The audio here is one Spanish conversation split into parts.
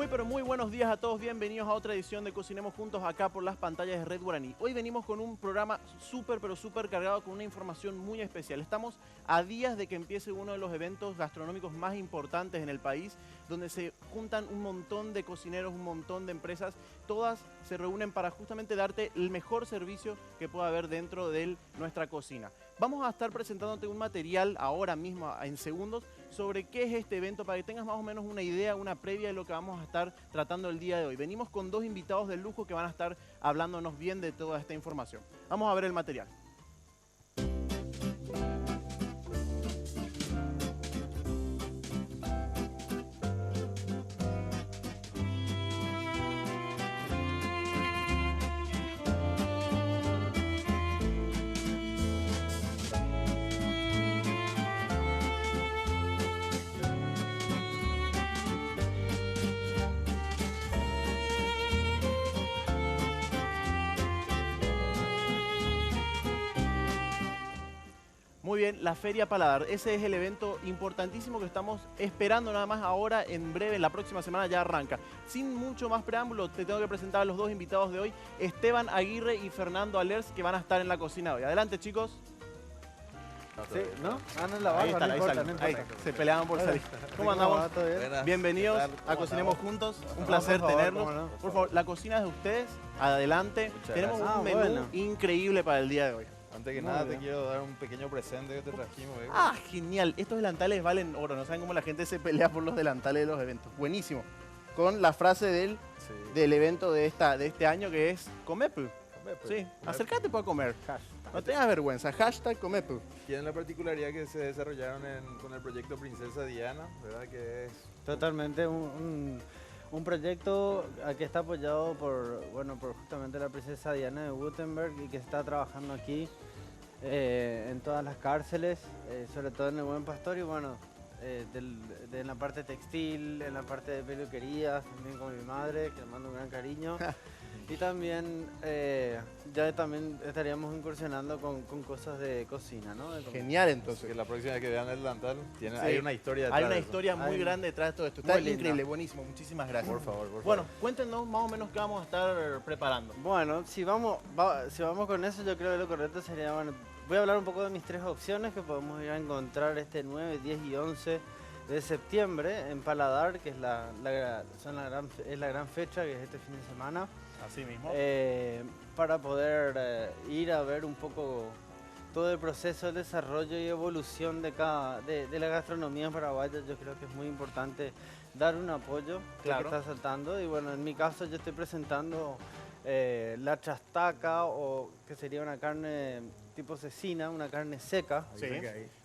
Muy pero muy buenos días a todos, bienvenidos a otra edición de Cocinemos Juntos acá por las pantallas de Red Guaraní. Hoy venimos con un programa súper cargado con una información muy especial. Estamos a días de que empiece uno de los eventos gastronómicos más importantes en el país, donde se juntan un montón de cocineros, un montón de empresas, todas se reúnen para justamente darte el mejor servicio que pueda haber dentro de nuestra cocina. Vamos a estar presentándote un material ahora mismo, en segundos, sobre qué es este evento para que tengas más o menos una idea, una previa de lo que vamos a estar tratando el día de hoy. Venimos con dos invitados de lujo que van a estar hablándonos bien de toda esta información. Vamos a ver el material. Muy bien, la Feria Paladar. Ese es el evento importantísimo que estamos esperando nada más ahora, en breve, en la próxima semana ya arranca. Sin mucho más preámbulo, te tengo que presentar a los dos invitados de hoy, Esteban Aguirre y Fernando Alers, que van a estar en la cocina hoy. Adelante, chicos. Sí, ¿no? Ah, no, la barba, Ahí están, no ahí importa, salen. no importa. Ahí, se peleaban por salir. ¿Cómo andamos? ¿Todo bien? Bienvenidos a Cocinemos Juntos, un placer tenerlos. no, Por favor, la cocina es de ustedes, adelante. Tenemos un menú increíble para el día de hoy. Antes que nada te quiero dar un pequeño presente que te trajimos. Ah, genial. Estos delantales valen oro. No saben cómo la gente se pelea por los delantales de los eventos. Buenísimo. Con la frase del evento de este año que es Comepu. Sí, acércate para comer. No tengas vergüenza. Hashtag Comepu. Tienen la particularidad que se desarrollaron con el proyecto Princesa Diana, ¿verdad? Que es Totalmente un proyecto que está apoyado por justamente la princesa Diana de Württemberg y que está trabajando aquí en todas las cárceles, sobre todo en el Buen Pastor y en la parte textil, en la parte de peluquería, también con mi madre, que le mando un gran cariño. Y también ya también estaríamos incursionando con cosas de cocina, ¿no? Genial, entonces. que la próxima vez que vean el delantal, Sí. hay una historia detrás. Hay una de eso. historia muy grande detrás de todo esto. Está Muy linda. increíble, buenísimo. Muchísimas gracias. Por favor. Bueno, cuéntenos más o menos qué vamos a estar preparando. Bueno, si vamos con eso, yo creo que lo correcto sería, voy a hablar un poco de mis tres opciones que podemos ir a encontrar este 9, 10 y 11 de septiembre en Paladar, que es la gran fecha, que es este fin de semana. Así mismo. Para poder ir a ver un poco todo el proceso de desarrollo y evolución de la gastronomía paraguaya. Yo creo que es muy importante dar un apoyo que está saltando. Y bueno, en mi caso yo estoy presentando la chastaca, o que sería una carne tipo cecina, una carne seca. Sí.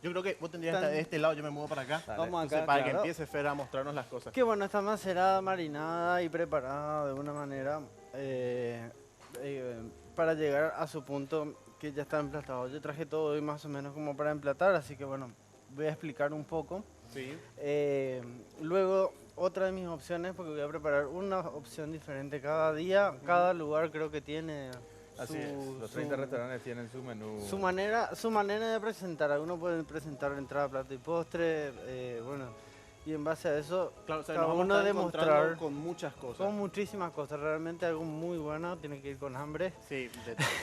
Yo creo que vos tendrías que estar de este lado, yo me muevo para acá. Vamos Entonces, acá, para que claro. empiece Fer a mostrarnos las cosas. Que bueno, está macerada, marinada y preparada de una manera para llegar a su punto que ya está emplatado. Yo traje todo hoy más o menos como para emplatar, así que bueno, voy a explicar un poco. Sí. Luego, otra de mis opciones, porque voy a preparar una opción diferente cada día. Cada lugar creo que tiene Así es. Los 30 restaurantes tienen su menú. su manera de presentar. Algunos pueden presentar entrada, plato y postre, y en base a eso, Claro, o sea, cada nos vamos uno a estar demostrar encontrando con muchas cosas. con muchísimas cosas. Realmente algo muy bueno, tiene que ir con hambre. Sí,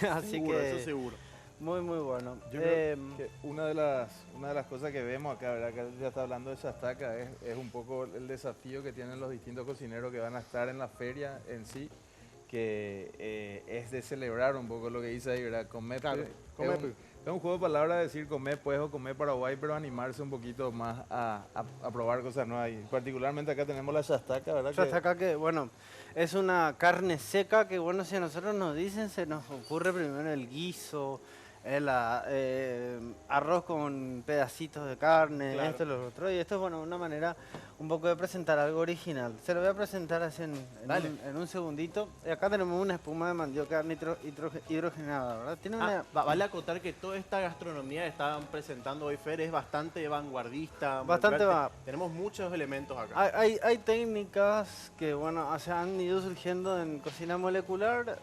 Así seguro, que eso seguro. muy bueno. Yo creo que una de las cosas que vemos acá, ¿verdad? Que ya está hablando de chastaca, es un poco el desafío que tienen los distintos cocineros que van a estar en la feria en sí, que es de celebrar un poco lo que dice ahí, ¿verdad? Comer. Claro, Es un juego de palabras decir comer pues o comer Paraguay, pero animarse un poquito más a probar cosas nuevas. Y particularmente acá tenemos la chastaca, ¿verdad? Chastaca que, es una carne seca que, si a nosotros nos dicen, se nos ocurre primero el guiso, el arroz con pedacitos de carne, Claro. esto y lo otro. Y esto es, una manera un poco de presentar algo original. Se lo voy a presentar así en un segundito. Y acá tenemos una espuma de mandioca hidrogenada, ¿verdad? Tiene una... Vale acotar que toda esta gastronomía que estaban presentando hoy, Fer, es bastante vanguardista. Bastante Tenemos muchos elementos acá. Hay técnicas que se han ido surgiendo en cocina molecular.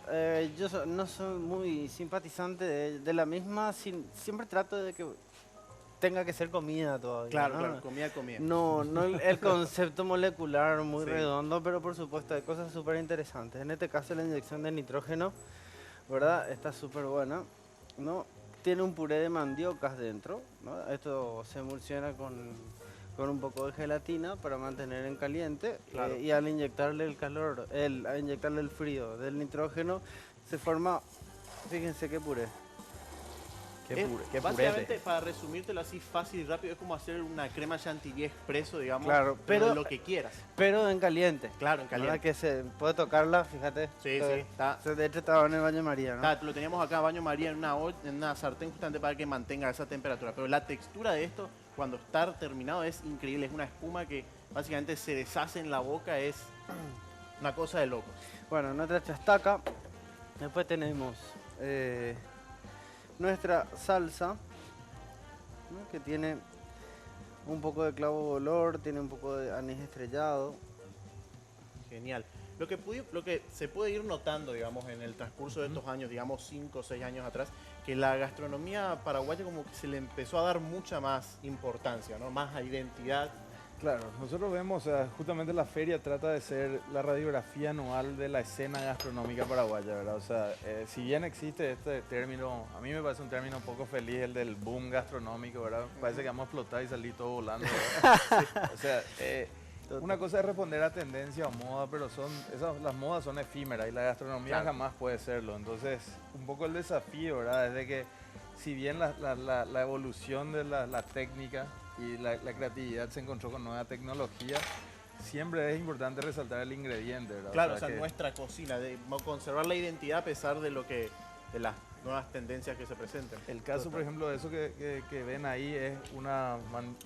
Yo no soy muy simpatizante de la misma. Siempre trato de que tenga que ser comida todavía. Claro, ¿no? claro, comida. No, no el concepto molecular muy Sí. redondo, pero por supuesto hay cosas súper interesantes. En este caso la inyección de nitrógeno, ¿verdad? Está súper buena, ¿no? Tiene un puré de mandiocas dentro, ¿no? Esto se emulsiona con un poco de gelatina para mantener en caliente, Claro. y al inyectarle el calor, al inyectarle el frío del nitrógeno, se forma, fíjense qué puré. Qué Básicamente, purete. para resumírtelo así fácil y rápido, es como hacer una crema chantilly expreso, digamos, Claro, pero de pero- lo que quieras. Pero en caliente. Claro, en ¿Verdad? caliente. Que se puede tocarla, fíjate. Sí, sí, está. De hecho estaba en el baño María, ¿no? Lo teníamos acá, baño María, en una sartén justamente para que mantenga esa temperatura. Pero la textura de esto, cuando está terminado, es increíble. Es una espuma que básicamente se deshace en la boca, es una cosa de locos. Bueno, nuestra chastaca. Después tenemos nuestra salsa, ¿no? Que tiene un poco de clavo de olor, tiene un poco de anís estrellado. Genial. Lo que se puede ir notando, digamos, en el transcurso de estos años, digamos 5 o 6 años atrás, que la gastronomía paraguaya como que se le empezó a dar mucha más importancia, ¿no? Más a identidad. Claro, nosotros vemos, o sea, justamente la feria trata de ser la radiografía anual de la escena gastronómica paraguaya, ¿verdad? O sea, si bien existe este término, a mí me parece un término un poco feliz, el del boom gastronómico, ¿verdad? Parece que vamos a explotar y salir todo volando, ¿verdad? O sea, una cosa es responder a tendencia o moda, pero las modas son efímeras y la gastronomía Claro. jamás puede serlo. Entonces, un poco el desafío, ¿verdad? Es de que si bien la evolución de la técnica y la creatividad se encontró con nueva tecnología, siempre es importante resaltar el ingrediente, ¿verdad? Claro, o sea, que nuestra cocina, de conservar la identidad a pesar de de las nuevas tendencias que se presenten. el caso, por ejemplo, de eso que ven ahí es una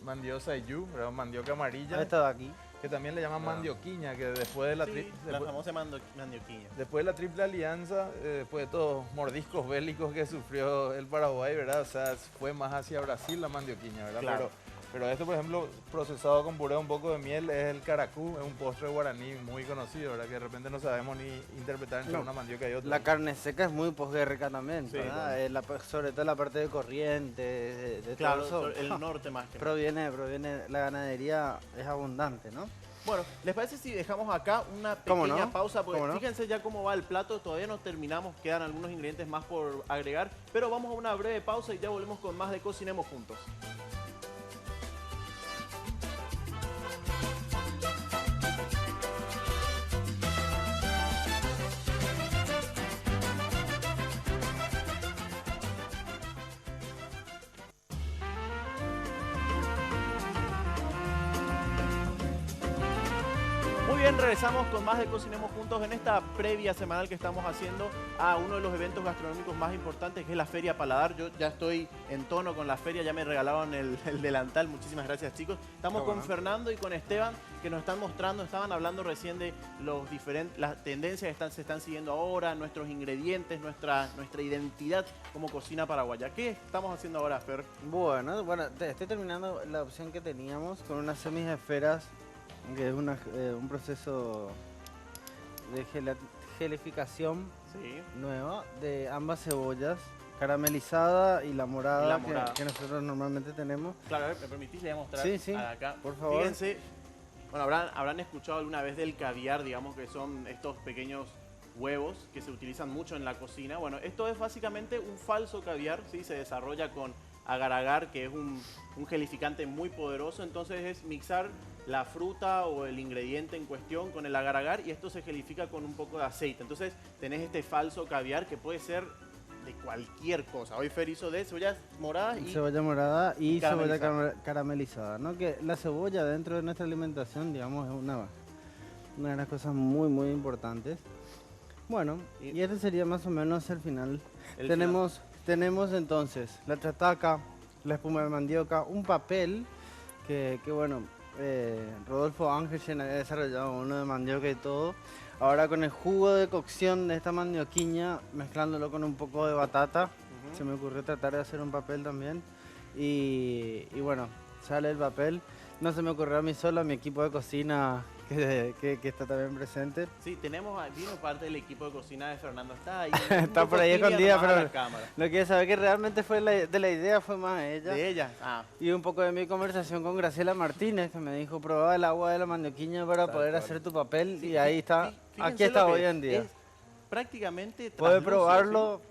mandiosa yu, ¿verdad? Mandioca amarilla, Esta de aquí. que también le llaman Ah. mandioquiña, que después de la, Sí, la famosa mandioquiña. después de la Triple Alianza, después de todos los mordiscos bélicos que sufrió el Paraguay, ¿verdad? O sea, fue más hacia Brasil la mandioquiña, ¿verdad? Claro. Pero esto, por ejemplo, procesado con puré un poco de miel, es el caracú, es un postre guaraní muy conocido, ¿verdad? Que de repente no sabemos ni interpretar entre No. una mandioca y otra. La carne seca es muy posguerrica también, Sí, ¿verdad? Sobre todo la parte de Corrientes, de Claro, todo eso. el norte más que nada. proviene, la ganadería es abundante, ¿no? Bueno, ¿les parece si dejamos acá una ¿Cómo pequeña no? pausa? Porque ¿Cómo no? fíjense ya cómo va el plato, todavía no terminamos, quedan algunos ingredientes más por agregar, pero vamos a una breve pausa y ya volvemos con más de Cocinemos Juntos. Muy bien, regresamos con más de Cocinemos Juntos en esta previa semanal que estamos haciendo a uno de los eventos gastronómicos más importantes, que es la Feria Paladar. Yo ya estoy en tono con la feria, ya me regalaron el delantal. Muchísimas gracias, chicos. Estamos con Fernando y con Esteban, que nos están mostrando, estaban hablando recién de las tendencias que se están siguiendo ahora, nuestros ingredientes, nuestra identidad como cocina paraguaya. ¿Qué estamos haciendo ahora, Fer? Bueno, estoy terminando la opción que teníamos con unas semisesferas, que es un proceso de gelificación Sí. nueva de ambas cebollas, caramelizada y la morada, Y la morada. que nosotros normalmente tenemos. Claro, a ver, ¿me permitís? Le voy a mostrar Sí, sí, acá. por favor. Fíjense, bueno, habrán escuchado alguna vez del caviar, digamos que son estos pequeños huevos que se utilizan mucho en la cocina. Bueno, esto es básicamente un falso caviar, ¿sí? Se desarrolla con agar-agar, que es un gelificante muy poderoso. Entonces es mixar la fruta o el ingrediente en cuestión con el agar-agar y esto se gelifica con un poco de aceite. Entonces tenés este falso caviar que puede ser de cualquier cosa. Hoy Fer hizo de cebollas moradas y Cebolla morada y cebolla caramelizada. caramelizada, ¿no? Que la cebolla dentro de nuestra alimentación, digamos, es una de las cosas muy, muy importantes. Bueno, y este sería más o menos el final. Tenemos entonces la chataca, la espuma de mandioca, un papel que bueno, Rodolfo Ángel ha desarrollado uno de mandioca y todo. Ahora con el jugo de cocción de esta mandioquiña, mezclándolo con un poco de batata, se me ocurrió tratar de hacer un papel también. Y bueno, sale el papel. No se me ocurrió a mí solo, a mi equipo de cocina que está también presente. Sí, vino parte del equipo de cocina de Fernando, está ahí. Está por ahí escondida, pero lo que sabe que realmente fue de la idea fue más ella. De ella, ah. Y un poco de mi conversación con Graciela Martínez, que me dijo, prueba el agua de la mandioquiña para poder hacer tu papel, y ahí está, aquí está hoy en día. Prácticamente puede probarlo.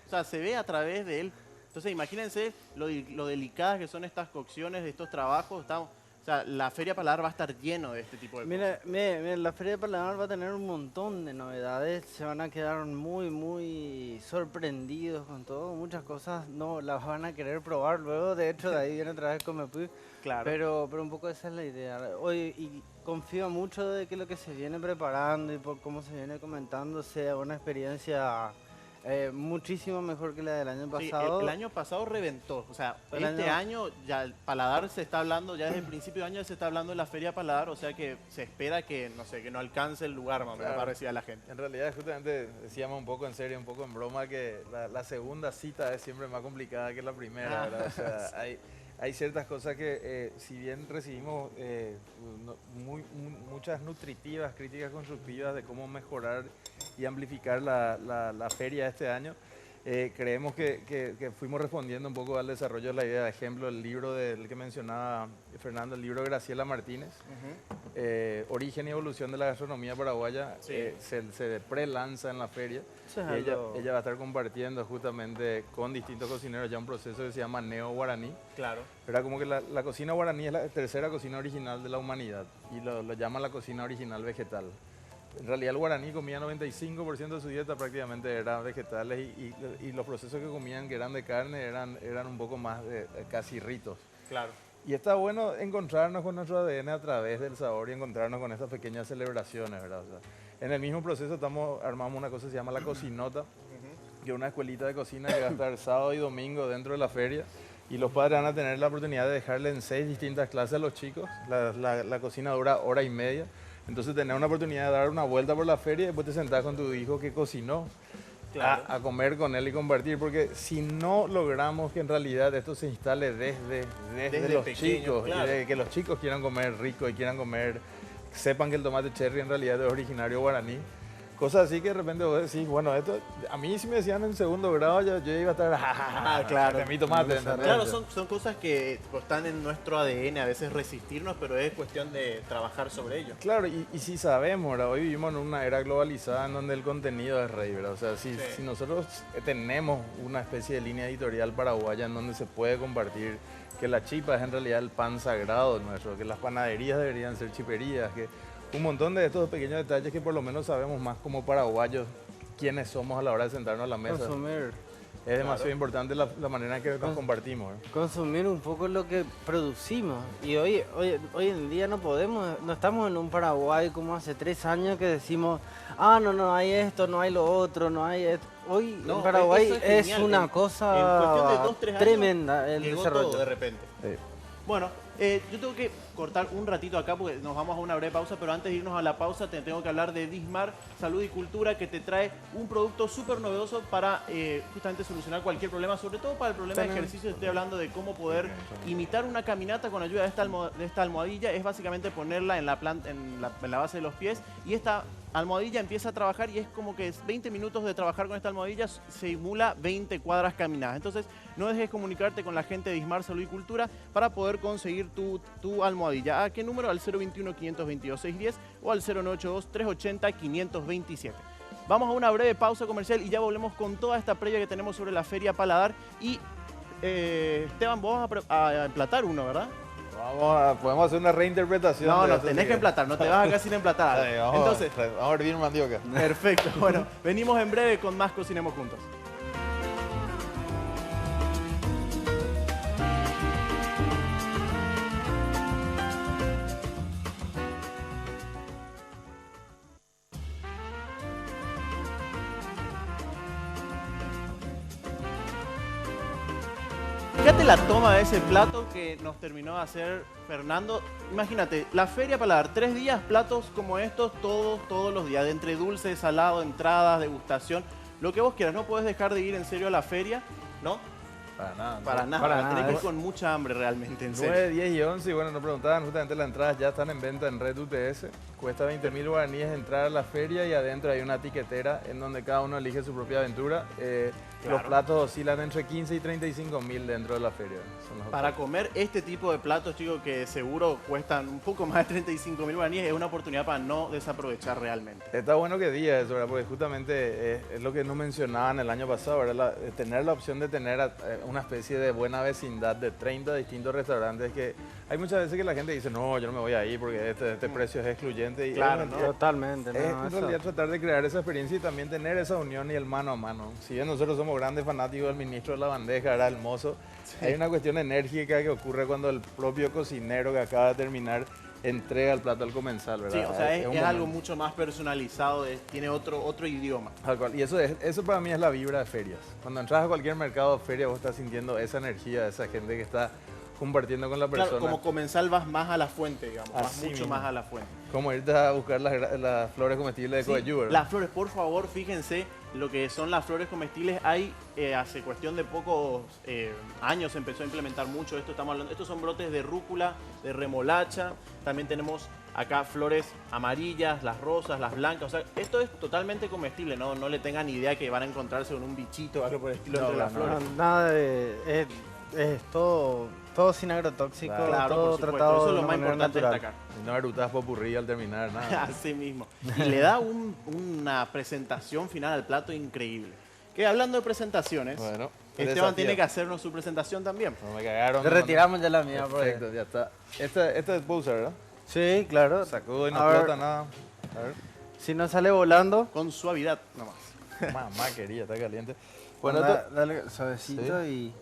O sea, se ve a través de él. Entonces imagínense lo delicadas que son estas cocciones, de estos trabajos. O sea, la Feria Paladar va a estar lleno de este tipo de cosas. Mira, la Feria Paladar va a tener un montón de novedades. Se van a quedar muy, muy sorprendidos con todo. Muchas cosas no las van a querer probar luego. De hecho, de ahí viene otra vez Comepuy. Claro. Pero un poco esa es la idea. Hoy, y confío mucho de que lo que se viene preparando y por cómo se viene comentando sea una experiencia muchísimo mejor que la del año pasado. Sí, el año pasado reventó. O sea, este año ya el Paladar se está hablando, ya desde el principio de año se está hablando de la Feria Paladar, o sea que se espera que, no sé, que no alcance el lugar, más o menos, parecía la gente. En realidad, justamente decíamos un poco en serio, un poco en broma, que la segunda cita es siempre más complicada que la primera, ¿verdad? O sea, hay ciertas cosas que, si bien recibimos muchas nutritivas, críticas constructivas de cómo mejorar y amplificar la feria este año, creemos que fuimos respondiendo un poco al desarrollo de la idea. De ejemplo, el libro del que mencionaba Fernando, el libro de Graciela Martínez, Origen y Evolución de la Gastronomía Paraguaya, se pre-lanza en la feria. Y ella va a estar compartiendo justamente con distintos cocineros ya un proceso que se llama Neo Guaraní. Claro. Era como que la cocina guaraní es la tercera cocina original de la humanidad y lo llaman la cocina original vegetal. En realidad el guaraní comía 95% de su dieta prácticamente eran vegetales y los procesos que comían que eran de carne eran un poco más de casi ritos. Claro. Y está bueno encontrarnos con nuestro ADN a través del sabor y encontrarnos con estas pequeñas celebraciones, ¿verdad? O sea, en el mismo proceso armamos una cosa que se llama la Cocinota, que es una escuelita de cocina que va a estar sábado y domingo dentro de la feria. Y los padres van a tener la oportunidad de dejarle en 6 distintas clases a los chicos. La cocina dura hora y media. Entonces tenés una oportunidad de dar una vuelta por la feria y después te sentás con tu hijo que cocinó, claro, a comer con él y compartir. Porque si no logramos que en realidad esto se instale desde los pequeño, chicos, claro, y de que los chicos quieran comer rico y quieran comer, sepan que el tomate cherry en realidad es originario guaraní. Cosas así que de repente vos decís, bueno, esto, a mí si me decían en segundo grado, yo iba a estar, claro, de mi tomate. Claro, son cosas que están en nuestro ADN, a veces resistirnos, pero es cuestión de trabajar sobre ello. Claro, y si sabemos, ¿verdad? Hoy vivimos en una era globalizada en donde el contenido es rey, ¿verdad? O sea, si nosotros tenemos una especie de línea editorial paraguaya en donde se puede compartir que la chipa es en realidad el pan sagrado nuestro, que las panaderías deberían ser chiperías, que un montón de estos pequeños detalles que por lo menos sabemos más como paraguayos quiénes somos a la hora de sentarnos a la mesa. Consumir. Es demasiado importante la manera en que nos compartimos. Consumir un poco lo que producimos. Y hoy en día no estamos en un Paraguay como hace 3 años que decimos, no hay esto, no hay lo otro, no hay esto. Hoy en Paraguay es una cosa en cuestión de 2, 3 años, tremenda el desarrollo. Todo de repente. Sí. Bueno, yo tengo que cortar un ratito acá porque nos vamos a una breve pausa, pero antes de irnos a la pausa te tengo que hablar de Dismar Salud y Cultura, que te trae un producto súper novedoso para justamente solucionar cualquier problema, sobre todo para el problema de ejercicio. Estoy hablando de cómo poder imitar una caminata con ayuda de esta almohadilla. Es básicamente ponerla en la base de los pies, y esta almohadilla empieza a trabajar y es como que 20 minutos de trabajar con esta almohadilla simula 20 cuadras caminadas. Entonces no dejes de comunicarte con la gente de Dismar Salud y Cultura para poder conseguir tu almohadilla. ¿A qué número? Al 021-522-610 o al 0982-380-527. Vamos a una breve pausa comercial y ya volvemos con toda esta previa que tenemos sobre la Feria Paladar. Y Esteban, vos vas a emplatar uno, ¿verdad? Podemos hacer una reinterpretación. No, tenés que emplatar, no te vas acá sin emplatar. Dale, vamos a hervir mandioca. Perfecto, bueno, venimos en breve con más Cocinemos Juntos. Fíjate la toma de ese plato que nos terminó de hacer Fernando. Imagínate, la Feria Paladar, 3 días, platos como estos todos los días, de entre dulce, salado, entradas, degustación, lo que vos quieras. No podés dejar de ir en serio a la feria, ¿no? Para nada. Para nada, para tenés nada, que ir es- con mucha hambre realmente, en 9, serio. 10 y 11, y bueno, nos preguntaban justamente las entradas ya están en venta en Red UTS. Cuesta 20.000 guaraníes entrar a la feria y adentro hay una tiquetera en donde cada uno elige su propia aventura. Los Claro. platos oscilan entre 15 y 35.000 dentro de la feria. Son los Para comer este tipo de platos, chicos, que seguro cuestan un poco más de 35.000 guaraníes, es una oportunidad para no desaprovechar realmente. Está bueno que diga eso, ¿verdad? Porque justamente es lo que nos mencionaban el año pasado, ¿verdad? Tener la opción de tener una especie de buena vecindad de 30 distintos restaurantes que hay muchas veces que la gente dice, no, yo no me voy a ir porque este precio es excluyente. Y Claro, es, ¿no? Totalmente, es no, en eso- realidad tratar de crear esa experiencia y también tener esa unión y el mano a mano. Si bien nosotros somos grandes fanáticos del ministro de la bandeja, era el mozo, hay una cuestión enérgica que ocurre cuando el propio cocinero que acaba de terminar entrega el plato al comensal, ¿verdad? Sí, o sea, es un algo momento. mucho más personalizado, tiene otro idioma. Tal cual. Y eso para mí es la vibra de ferias. Cuando entras a cualquier mercado o feria, vos estás sintiendo esa energía de esa gente que está compartiendo con la persona. Claro, como comensal vas más a la fuente, digamos, vas Así mucho mismo. más a la fuente. Como irte a buscar las flores comestibles de Coyú, ¿verdad? Las flores, por favor, fíjense lo que son las flores comestibles. Hay, hace cuestión de pocos años se empezó a implementar mucho esto. Estamos hablando, estos son brotes de rúcula, de remolacha. También tenemos acá flores amarillas, las rosas, las blancas. O sea, esto es totalmente comestible, ¿no? No le tengan idea que van a encontrarse con un bichito o algo por el estilo No, entre las no, flores. no, nada de... Es todo sin agrotóxico, Claro, todo por supuesto. tratado Eso es de lo una más manera importante natural. destacar. Y no erutas popurrí al terminar, nada. Así mismo. Y le da una presentación final al plato increíble. Que hablando de presentaciones, Bueno, Esteban tiene que hacernos su presentación también. No me cagaron. Le retiramos ya la mía, pues. Perfecto, ya está. Esta es Bowser, ¿verdad? Sí, claro. Sacó y no A ver. explota nada. A ver. Si no sale volando, Con suavidad nomás. Mamá querida, está caliente. bueno, Bueno, dale suavecito Sí. y...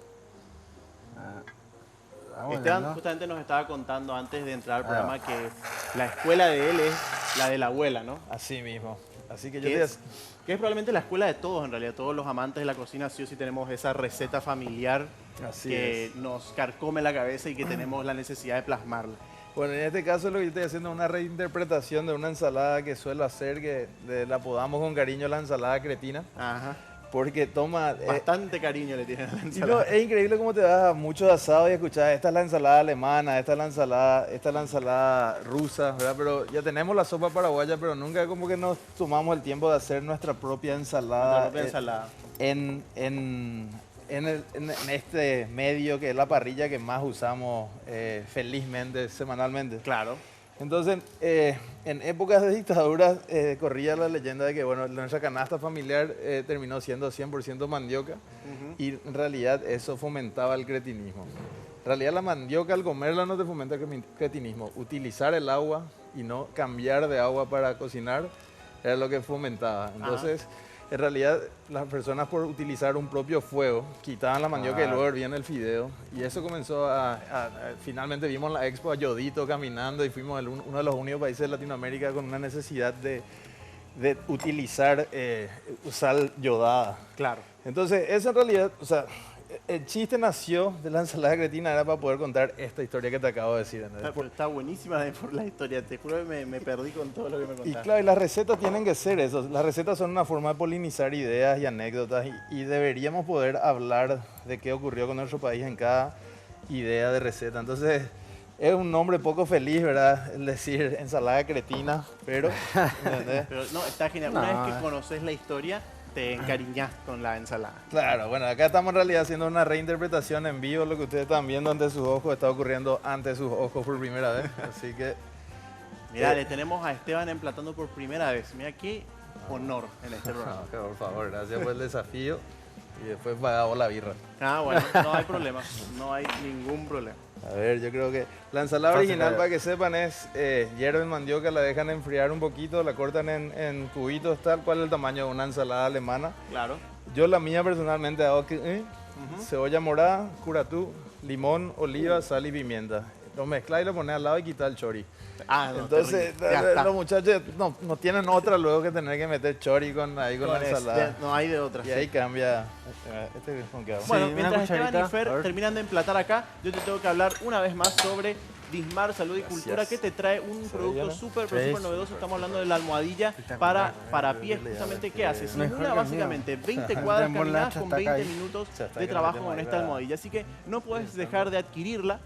vamos Esteban viendo. justamente nos estaba contando antes de entrar al programa que la escuela de él es la de la abuela, ¿no? así mismo. Así que yo Que te es, que es probablemente la escuela de todos, en realidad. Todos los amantes de la cocina sí o sí tenemos esa receta familiar Así que es. nos carcome la cabeza y que tenemos la necesidad de plasmarla. Bueno, en este caso lo que yo estoy haciendo es una reinterpretación de una ensalada que suelo hacer, que la apodamos con cariño la ensalada cretina, Ajá. porque toma... Bastante cariño le tienen a la y no, ensalada. es increíble cómo te vas a muchos asados y escuchás, esta es la ensalada alemana, esta es la ensalada rusa, ¿verdad? Pero ya tenemos la sopa paraguaya, pero nunca como que nos tomamos el tiempo de hacer nuestra propia ensalada. Nuestra propia ensalada. En este medio que es la parrilla que más usamos felizmente semanalmente. Claro. Entonces, en épocas de dictadura corría la leyenda de que bueno, nuestra canasta familiar terminó siendo 100% mandioca y en realidad eso fomentaba el cretinismo. En realidad la mandioca al comerla no te fomenta el cretinismo. Utilizar el agua y no cambiar de agua para cocinar era lo que fomentaba. Entonces, en realidad las personas por utilizar un propio fuego quitaban la mandioca y luego hervían el fideo. Y eso comenzó finalmente vimos en la expo a Yodito caminando y fuimos uno de los únicos países de Latinoamérica con una necesidad de utilizar sal yodada. Claro. Entonces, eso en realidad, o sea, el chiste nació de la ensalada cretina, era para poder contar esta historia que te acabo de decir. ¿entendés? Está buenísima por la historia. Te juro que me perdí con todo lo que me Y contaste. claro, y las recetas tienen que ser eso. Las recetas son una forma de polinizar ideas y anécdotas y deberíamos poder hablar de qué ocurrió con nuestro país en cada idea de receta. Entonces, es un nombre poco feliz, ¿verdad? El decir ensalada cretina, pero... ¿entendés? Pero no, está genial. No, Una vez que conoces la historia, te encariñas con la ensalada. Claro, bueno, acá estamos en realidad haciendo una reinterpretación en vivo. Lo que ustedes están viendo ante sus ojos está ocurriendo ante sus ojos por primera vez. Así que... Mira, le tenemos a Esteban emplatando por primera vez. Mira qué honor en este programa. No, por favor, gracias por el desafío. Y después pagamos la birra. Ah, bueno, no hay problema. No hay ningún problema. A ver, yo creo que la ensalada Fácil, original, a ver. para que sepan, es hierven mandioca, la dejan enfriar un poquito, la cortan en cubitos, tal cual el tamaño de una ensalada alemana. Claro. Yo la mía personalmente hago cebolla morada, curatú, limón, oliva, sal y pimienta. Lo mezclas y lo pones al lado y quitas el chori. Ah, no, Entonces, terrible. Ya está. los muchachos no tienen otra luego que tener que meter chori con la ensalada. No hay de otra. Y ahí cambia. Este con qué hago. Bueno, Sí, una mientras Esteban y cucharita, a Fer ver. terminan de emplatar acá, yo te tengo que hablar una vez más sobre Dismar Salud y Cultura, que te trae un producto súper, pero Sí, súper novedoso. Estamos hablando de la almohadilla para pies, justamente. ¿Qué hace? Simula básicamente 20 cuadras caminadas con 20 minutos de trabajo con esta almohadilla. Así que no puedes dejar de adquirirla.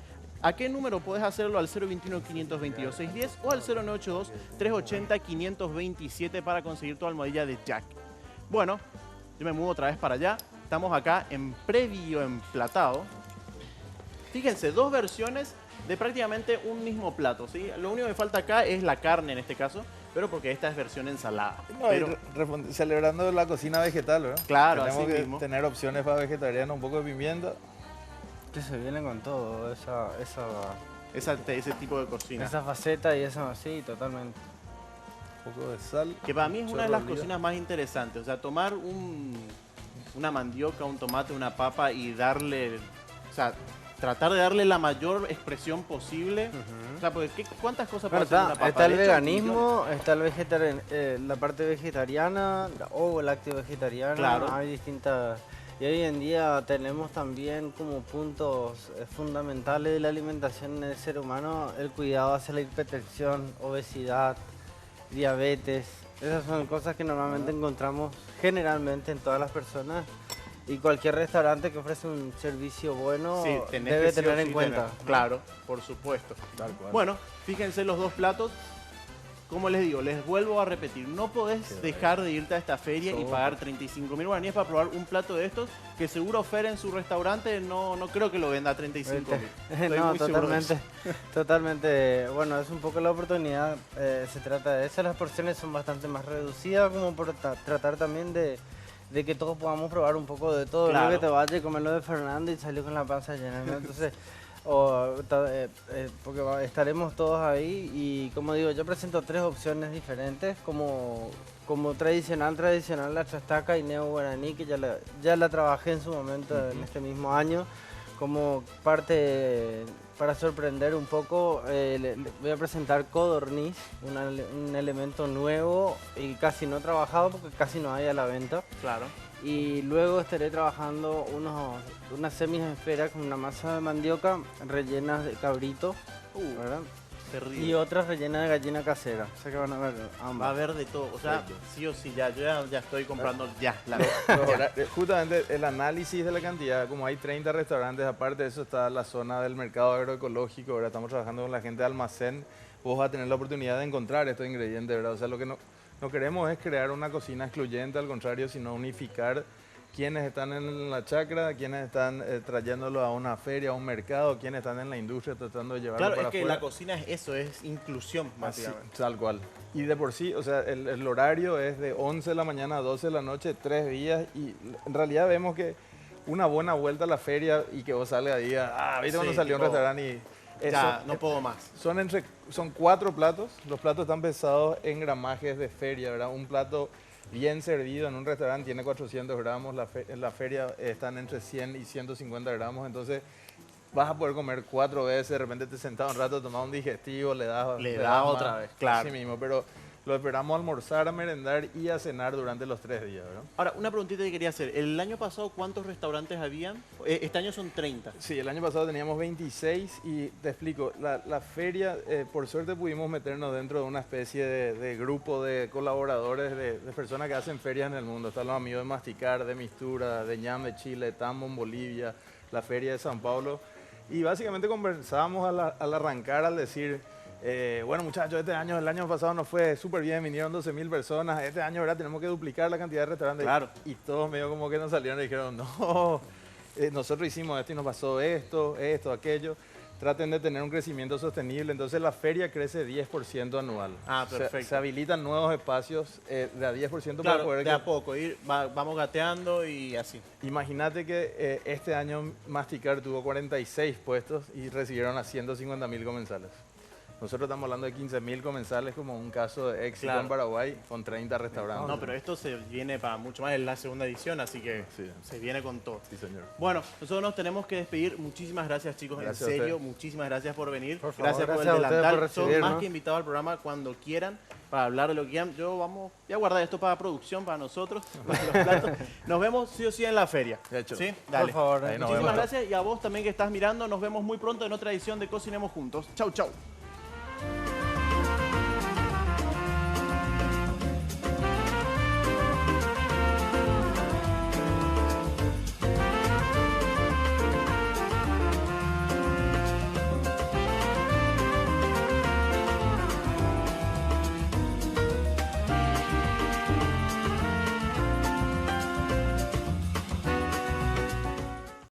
¿A qué número puedes hacerlo? Al 021-522-610 o al 0982-380-527 para conseguir tu almohadilla de Jack. Bueno, yo me mudo otra vez para allá. Estamos acá en previo emplatado. Fíjense, dos versiones de prácticamente un mismo plato, ¿sí? Lo único que falta acá es la carne en este caso, pero porque esta es versión ensalada. No, Pero, celebrando la cocina vegetal, ¿verdad? claro, Tenemos así que mismo. tener opciones para vegetarianos, un poco de pimienta. Que se viene con todo, Ese tipo de cocina. esa faceta y eso, sí, totalmente. Un poco de sal. Que para mí es una de las chorro de oliva. cocinas más interesantes. O sea, tomar una mandioca, un tomate, una papa y darle... O sea, tratar de darle la mayor expresión posible. O sea, porque ¿cuántas cosas puede hacer una papa? Está el De hecho, veganismo, está la parte vegetariana o lácteo vegetariana. Claro. Hay distintas. Y hoy en día tenemos también como puntos fundamentales de la alimentación en el ser humano el cuidado hacia la hipertensión, obesidad, diabetes. Esas son cosas que normalmente encontramos generalmente en todas las personas. Y cualquier restaurante que ofrece un servicio bueno sí, tenés debe que sí o tener sí en cuenta. Claro, por supuesto. Tal cual. Bueno, fíjense los dos platos. Como les digo, les vuelvo a repetir, no podés dejar de irte a esta feria y pagar 35.000 guaraníes para probar un plato de estos que seguro Fer en su restaurante no creo que lo venda a 35.000. No, totalmente, totalmente. Bueno, es un poco la oportunidad, se trata de eso. Las porciones son bastante más reducidas como por tratar también de que todos podamos probar un poco de todo. Claro. No que te vayas a comer lo de Fernando y salir con la panza llena, ¿no? Entonces... porque estaremos todos ahí y como digo, yo presento 3 opciones diferentes como tradicional la chastaca y neo guaraní, que ya la trabajé en su momento en este mismo año como parte para sorprender un poco. Le voy a presentar codorniz, un elemento nuevo y casi no trabajado porque casi no hay a la venta. Claro. Y luego estaré trabajando unas semisferas con una masa de mandioca rellenas de cabrito, ¿verdad? Terrible. Y otras rellenas de gallina casera. O sea que van a ver Va a ambas. haber de todo. O sea, sí o sí, yo ya estoy comprando ya. Justamente el análisis de la cantidad, como hay 30 restaurantes, aparte de eso está la zona del mercado agroecológico, ahora estamos trabajando con la gente de almacén, vos vas a tener la oportunidad de encontrar estos ingredientes, ¿verdad? O sea, lo que no queremos es crear una cocina excluyente, al contrario, sino unificar quienes están en la chacra, quienes están trayéndolo a una feria, a un mercado, quienes están en la industria tratando de llevarlo Claro, para es que afuera. la cocina es eso, es inclusión, Así, básicamente. tal cual. Y de por sí, o sea, el horario es de 11 de la mañana a 12 de la noche, 3 días, y en realidad vemos que una buena vuelta a la feria y que vos salgas y digas, ¿viste cuando Sí, salió un tipo, restaurante y... Ya, no puedo más. Son 4 platos, los platos están pesados en gramajes de feria, ¿verdad? Un plato bien servido en un restaurante tiene 400 gramos, en la feria están entre 100 y 150 gramos, entonces vas a poder comer 4 veces, de repente te sentás un rato, tomás un digestivo, le das otra más, vez, claro. Así mismo, pero lo esperamos a almorzar, a merendar y a cenar durante los 3 días, ¿verdad? Ahora, una preguntita que quería hacer. ¿El año pasado cuántos restaurantes habían? Este año son 30. Sí, el año pasado teníamos 26 y te explico, la feria, por suerte pudimos meternos dentro de una especie de grupo de colaboradores, de personas que hacen ferias en el mundo. Están los amigos de Masticar, de Mistura, de Ñam de Chile, Tambo en Bolivia, la feria de San Paulo. Y básicamente conversábamos al arrancar, al decir... bueno muchachos, el año pasado nos fue súper bien, vinieron 12.000 personas, este año ¿verdad? Tenemos que duplicar la cantidad de restaurantes. Claro. Y todos medio como que nos salieron y dijeron, no, nosotros hicimos esto y nos pasó esto, aquello. Traten de tener un crecimiento sostenible, entonces la feria crece 10% anual. Ah, perfecto. Se habilitan nuevos espacios de a 10% para Claro, poder... de a poco, vamos gateando y así. Imagínate que este año Masticar tuvo 46 puestos y recibieron a 150.000 comensales. nosotros estamos hablando de 15.000 comensales como un caso de éxito Claro. en Paraguay con 30 restaurantes. No, pero esto se viene para mucho más, es la segunda edición, así que Sí. se viene con todo. Sí, señor. Bueno, nosotros nos tenemos que despedir. Muchísimas gracias, chicos, Gracias a en serio. usted. Muchísimas gracias por venir. Por favor, gracias por el gracias a ustedes delantal. por Son más recibirnos. que invitados al programa cuando quieran para hablar de lo que quieran. Yo voy a guardar esto para producción, para nosotros, para los platos. Nos vemos sí o sí en la feria. Hecho. ¿Sí? Dale. Por favor. Ahí nos Muchísimas vemos. gracias y a vos también que estás mirando. Nos vemos muy pronto en otra edición de Cocinemos Juntos. Chau, chau.